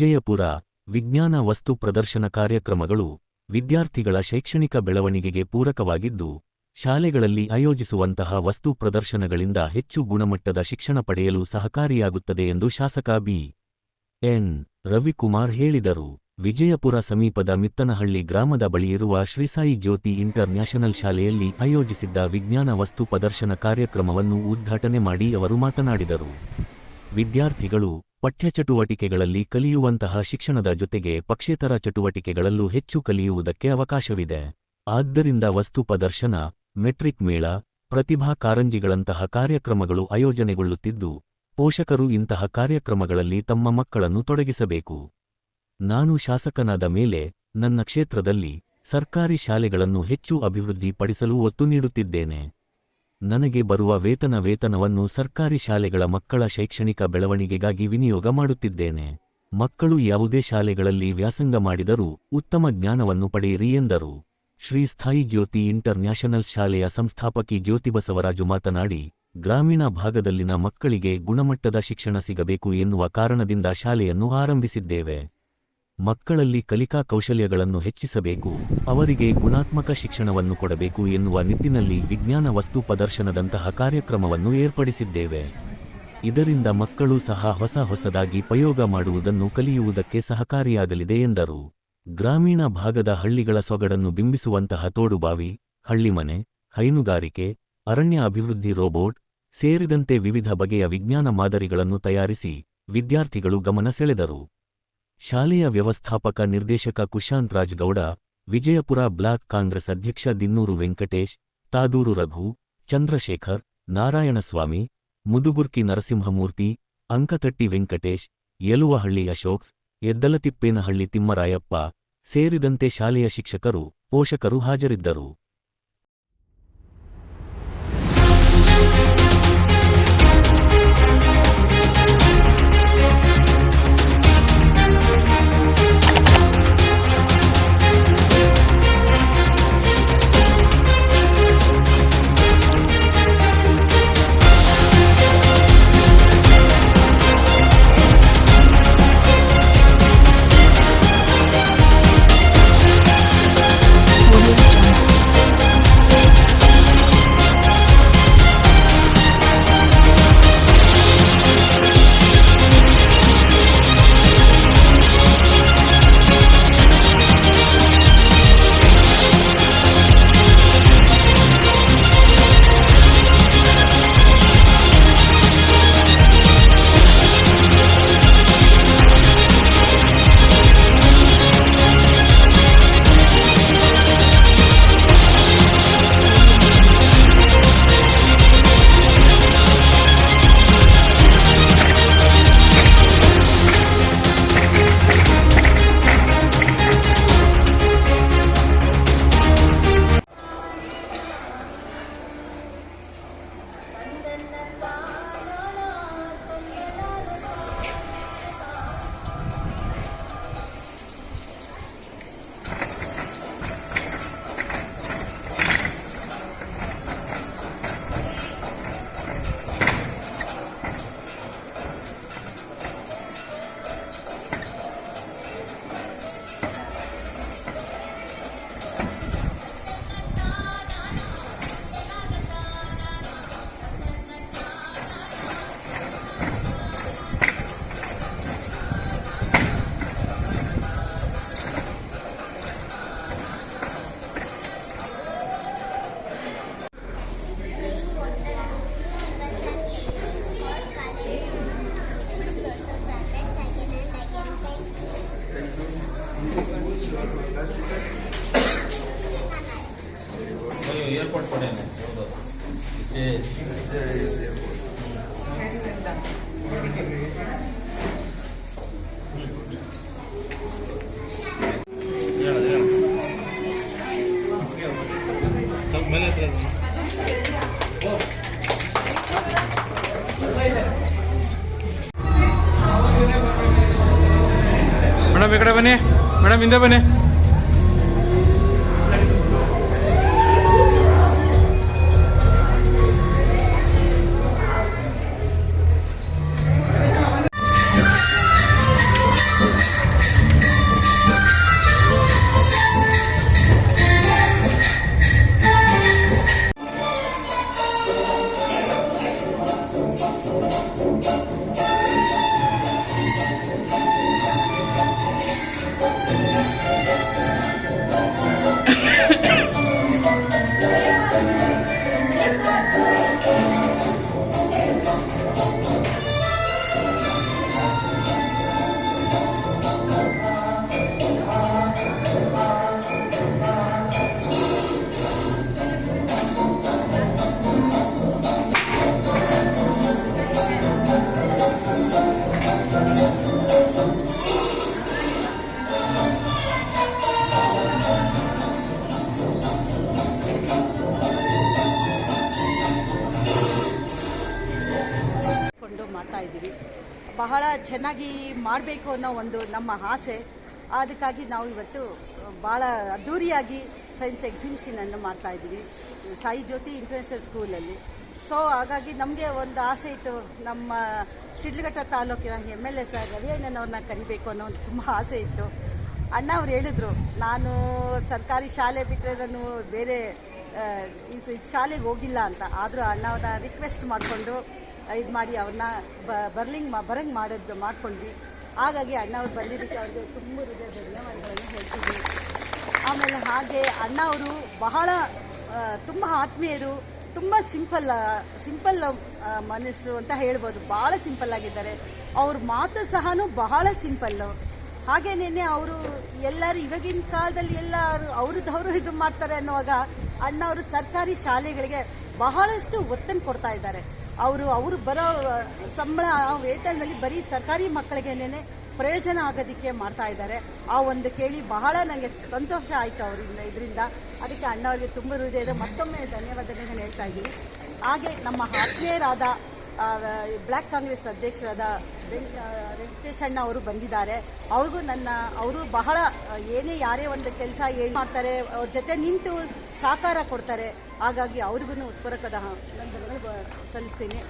ವಿಜಯಪುರ ವಿಜ್ಞಾನ ವಸ್ತು ಪ್ರದರ್ಶನ ಕಾರ್ಯಕ್ರಮಗಳು ವಿದ್ಯಾರ್ಥಿಗಳ ಶೈಕ್ಷಣಿಕ ಬೆಳವಣಿಗೆಗೆ ಪೂರಕವಾಗಿದ್ದು, ಶಾಲೆಗಳಲ್ಲಿ ಆಯೋಜಿಸುವಂತಹ ವಸ್ತು ಪ್ರದರ್ಶನಗಳಿಂದ ಹೆಚ್ಚು ಗುಣಮಟ್ಟದ ಶಿಕ್ಷಣ ಪಡೆಯಲು ಸಹಕಾರಿಯಾಗುತ್ತದೆ ಎಂದು ಶಾಸಕ ಬಿ. ಎನ್. ರವಿಕುಮಾರ್ ಹೇಳಿದರು. ವಿಜಯಪುರ ಸಮೀಪದ ಮಿತ್ತನಹಳ್ಳಿ ಗ್ರಾಮದ ಬಳಿಯಿರುವ ಶ್ರೀಸಾಯಿ ಜ್ಯೋತಿ ಇಂಟರ್ ನ್ಯಾಷನಲ್ ಶಾಲೆಯಲ್ಲಿ ಆಯೋಜಿಸಿದ್ದ ವಿಜ್ಞಾನ ವಸ್ತು ಪ್ರದರ್ಶನ ಕಾರ್ಯಕ್ರಮವನ್ನು ಉದ್ಘಾಟನೆ ಮಾಡಿ ಅವರು ಮಾತನಾಡಿದರು. ವಿದ್ಯಾರ್ಥಿಗಳು ಪಠ್ಯಚಟುವಟಿಕೆಗಳಲ್ಲಿ ಕಲಿಯುವಂತಹ ಶಿಕ್ಷಣದ ಜೊತೆಗೆ ಪಕ್ಷೇತರ ಚಟುವಟಿಕೆಗಳಲ್ಲೂ ಹೆಚ್ಚು ಕಲಿಯುವುದಕ್ಕೆ ಅವಕಾಶವಿದೆ. ಆದ್ದರಿಂದ ವಸ್ತು ಪ್ರದರ್ಶನ, ಮೆಟ್ರಿಕ್ ಮೇಳ, ಪ್ರತಿಭಾ ಕಾರಂಜಿಗಳಂತಹ ಕಾರ್ಯಕ್ರಮಗಳು ಆಯೋಜನೆಗೊಳ್ಳುತ್ತಿದ್ದು, ಪೋಷಕರು ಇಂತಹ ಕಾರ್ಯಕ್ರಮಗಳಲ್ಲಿ ತಮ್ಮ ಮಕ್ಕಳನ್ನು ತೊಡಗಿಸಬೇಕು. ನಾನು ಶಾಸಕನಾದ ಮೇಲೆ ನನ್ನ ಕ್ಷೇತ್ರದಲ್ಲಿ ಸರ್ಕಾರಿ ಶಾಲೆಗಳನ್ನು ಹೆಚ್ಚು ಅಭಿವೃದ್ಧಿ ಪಡಿಸಲು ಒತ್ತು ನೀಡುತ್ತಿದ್ದೇನೆ. ನನಗೆ ಬರುವ ವೇತನವನ್ನು ಸರ್ಕಾರಿ ಶಾಲೆಗಳ ಮಕ್ಕಳ ಶೈಕ್ಷಣಿಕ ಬೆಳವಣಿಗೆಗಾಗಿ ವಿನಿಯೋಗ ಮಾಡುತ್ತಿದ್ದೇನೆ. ಮಕ್ಕಳು ಯಾವುದೇ ಶಾಲೆಗಳಲ್ಲಿ ವ್ಯಾಸಂಗ ಮಾಡಿದರೂ ಉತ್ತಮ ಜ್ಞಾನವನ್ನು ಪಡೆಯಿರಿ ಎಂದರು. ಶ್ರೀ ಸ್ಥಾಯಿ ಜ್ಯೋತಿ ಇಂಟರ್ ನ್ಯಾಷನಲ್ ಶಾಲೆಯ ಸಂಸ್ಥಾಪಕಿ ಜ್ಯೋತಿಬಸವರಾಜು ಮಾತನಾಡಿ, ಗ್ರಾಮೀಣ ಭಾಗದಲ್ಲಿನ ಮಕ್ಕಳಿಗೆ ಗುಣಮಟ್ಟದ ಶಿಕ್ಷಣ ಸಿಗಬೇಕು ಎನ್ನುವ ಕಾರಣದಿಂದ ಶಾಲೆಯನ್ನು ಆರಂಭಿಸಿದ್ದೇವೆ. ಮಕ್ಕಳಲ್ಲಿ ಕಲಿಕಾ ಕೌಶಲ್ಯಗಳನ್ನು ಹೆಚ್ಚಿಸಬೇಕು, ಅವರಿಗೆ ಗುಣಾತ್ಮಕ ಶಿಕ್ಷಣವನ್ನು ಕೊಡಬೇಕು ಎನ್ನುವ ನಿಟ್ಟಿನಲ್ಲಿ ವಿಜ್ಞಾನ ವಸ್ತು ಪ್ರದರ್ಶನದಂತಹ ಕಾರ್ಯಕ್ರಮವನ್ನು ಏರ್ಪಡಿಸಿದ್ದೇವೆ. ಇದರಿಂದ ಮಕ್ಕಳು ಸಹ ಹೊಸದಾಗಿ ಪ್ರಯೋಗ ಮಾಡುವುದನ್ನು ಕಲಿಯುವುದಕ್ಕೆ ಸಹಕಾರಿಯಾಗಲಿದೆ ಎಂದರು. ಗ್ರಾಮೀಣ ಭಾಗದ ಹಳ್ಳಿಗಳ ಸೊಗಡನ್ನು ಬಿಂಬಿಸುವಂತಹ ತೋಡುಬಾವಿ, ಹಳ್ಳಿಮನೆ, ಹೈನುಗಾರಿಕೆ, ಅರಣ್ಯ ಅಭಿವೃದ್ಧಿ ರೋಬೋಟ್ ಸೇರಿದಂತೆ ವಿವಿಧ ಬಗೆಯ ವಿಜ್ಞಾನ ಮಾದರಿಗಳನ್ನು ತಯಾರಿಸಿ ವಿದ್ಯಾರ್ಥಿಗಳು ಗಮನ ಸೆಳೆದರು. ಶಾಲೆಯ ವ್ಯವಸ್ಥಾಪಕ ನಿರ್ದೇಶಕ ಕುಶಾಂತ್ ರಾಜ್ ಗೌಡ, ವಿಜಯಪುರ ಬ್ಲಾಕ್ ಕಾಂಗ್ರೆಸ್ ಅಧ್ಯಕ್ಷ ದಿನ್ನೂರು ವೆಂಕಟೇಶ್, ತಾದೂರು ರಘು, ಚಂದ್ರಶೇಖರ್, ನಾರಾಯಣಸ್ವಾಮಿ, ಮುದುಗುರ್ಕಿ ನರಸಿಂಹಮೂರ್ತಿ, ಅಂಕತಟ್ಟಿ ವೆಂಕಟೇಶ್, ಯಲುವಹಳ್ಳಿ ಅಶೋಕ್ಸ್, ಎದ್ದಲತಿಪ್ಪೇನಹಳ್ಳಿ ತಿಮ್ಮರಾಯಪ್ಪ ಸೇರಿದಂತೆ ಶಾಲೆಯ ಶಿಕ್ಷಕರು, ಪೋಷಕರು ಹಾಜರಿದ್ದರು. एयरपोर्ट पड़े हैं ಮೇಡಮ್ ಈ ಕಡೆ ಬನ್ನಿ, ಮೇಡಮ್ ಹಿಂದೆ ಬನ್ನಿ. ಬಹಳ ಚೆನ್ನಾಗಿ ಮಾಡಬೇಕು ಅನ್ನೋ ಒಂದು ನಮ್ಮ ಆಸೆ. ಅದಕ್ಕಾಗಿ ನಾವು ಇವತ್ತು ಭಾಳ ಅದ್ಧೂರಿಯಾಗಿ ಸೈನ್ಸ್ ಎಕ್ಸಿಬಿಷನನ್ನು ಮಾಡ್ತಾಯಿದ್ದೀವಿ ಸಾಯಿ ಜ್ಯೋತಿ ಇಂಟರ್ನ್ಯಾಷನಲ್ ಸ್ಕೂಲಲ್ಲಿ. ಸೊ ಹಾಗಾಗಿ ನಮಗೆ ಒಂದು ಆಸೆ ಇತ್ತು, ನಮ್ಮ ಶಿಡ್ಲಘಟ್ಟ ತಾಲೂಕಿನ MLA ಸರ್ ರವಿಯಣ್ಣನವ್ರನ್ನ ಕರಿಬೇಕು ಅನ್ನೋ ಒಂದು ತುಂಬ ಆಸೆ ಇತ್ತು. ಅಣ್ಣ ಅವ್ರು ಹೇಳಿದ್ರು, ನಾನು ಸರ್ಕಾರಿ ಶಾಲೆ ಬಿಟ್ಟರೆ ನಾನು ಬೇರೆ ಈ ಶಾಲೆಗೆ ಹೋಗಿಲ್ಲ ಅಂತ. ಆದರೂ ಅಣ್ಣ ಅವ್ರನ್ನ ರಿಕ್ವೆಸ್ಟ್ ಮಾಡಿಕೊಂಡು ಇದು ಮಾಡಿ ಅವ್ರನ್ನ ಬರಂಗೆ ಮಾಡ್ಕೊಂಡ್ವಿ. ಹಾಗಾಗಿ ಅಣ್ಣ ಅವ್ರು ಬಂದಿದ್ದಕ್ಕೆ ಅವ್ರಿಗೆ ತುಂಬ ಹೃದಯ ಧನ್ಯವಾದಗಳನ್ನು ಹೇಳ್ತೀವಿ. ಆಮೇಲೆ ಹಾಗೆ ಅಣ್ಣ ಅವರು ಬಹಳ ತುಂಬ ಆತ್ಮೀಯರು, ತುಂಬ ಸಿಂಪಲ್ ಮನುಷ್ಯರು ಅಂತ ಹೇಳ್ಬೋದು. ಭಾಳ ಸಿಂಪಲ್ ಆಗಿದ್ದಾರೆ. ಅವ್ರ ಮಾತು ಸಹ ಬಹಳ ಸಿಂಪಲ್ಲು. ಹಾಗೇನೇ ಅವರು ಎಲ್ಲರೂ ಇವಾಗಿನ ಕಾಲದಲ್ಲಿ ಎಲ್ಲರೂ ಅವ್ರದ್ದವರು ಇದು ಮಾಡ್ತಾರೆ ಅನ್ನುವಾಗ ಅಣ್ಣ ಅವರು ಸರ್ಕಾರಿ ಶಾಲೆಗಳಿಗೆ ಬಹಳಷ್ಟು ಒತ್ತನ್ನು ಕೊಡ್ತಾ ಇದ್ದಾರೆ. ಅವರು ಬರೋ ಸಂಬಳ ವೇತನದಲ್ಲಿ ಬರೀ ಸರ್ಕಾರಿ ಮಕ್ಕಳಿಗೇನೆ ಪ್ರಯೋಜನ ಆಗೋದಕ್ಕೆ ಮಾಡ್ತಾ ಇದ್ದಾರೆ. ಆ ಒಂದು ಕೇಳಿ ಬಹಳ ನನಗೆ ಸಂತೋಷ ಆಯಿತು ಇದರಿಂದ. ಅದಕ್ಕೆ ಅಣ್ಣವ್ರಿಗೆ ತುಂಬ ಹೃದಯದ ಮತ್ತೊಮ್ಮೆ ಧನ್ಯವಾದಗಳನ್ನು ಹೇಳ್ತಾ ಇದ್ದೀನಿ. ಹಾಗೆ ನಮ್ಮ ಆತ್ಮೀಯರಾದ ಬ್ಲ್ಯಾಕ್ ಕಾಂಗ್ರೆಸ್ ಅಧ್ಯಕ್ಷರಾದ ವೆಂಕಟೇಶ್ ಅಣ್ಣ ಅವರು ಬಂದಿದ್ದಾರೆ. ಅವರು ಬಹಳ ಯಾರೇ ಒಂದು ಕೆಲಸ ಮಾಡ್ತಾರೆ, ಅವ್ರ ಜೊತೆ ನಿಂತು ಸಹಕಾರ ಕೊಡ್ತಾರೆ. ಹಾಗಾಗಿ ಅವ್ರಿಗೂ ಉತ್ಪೂರಕದ ವಂದನೆಗಳು ಸಲ್ಲಿಸ್ತೀನಿ.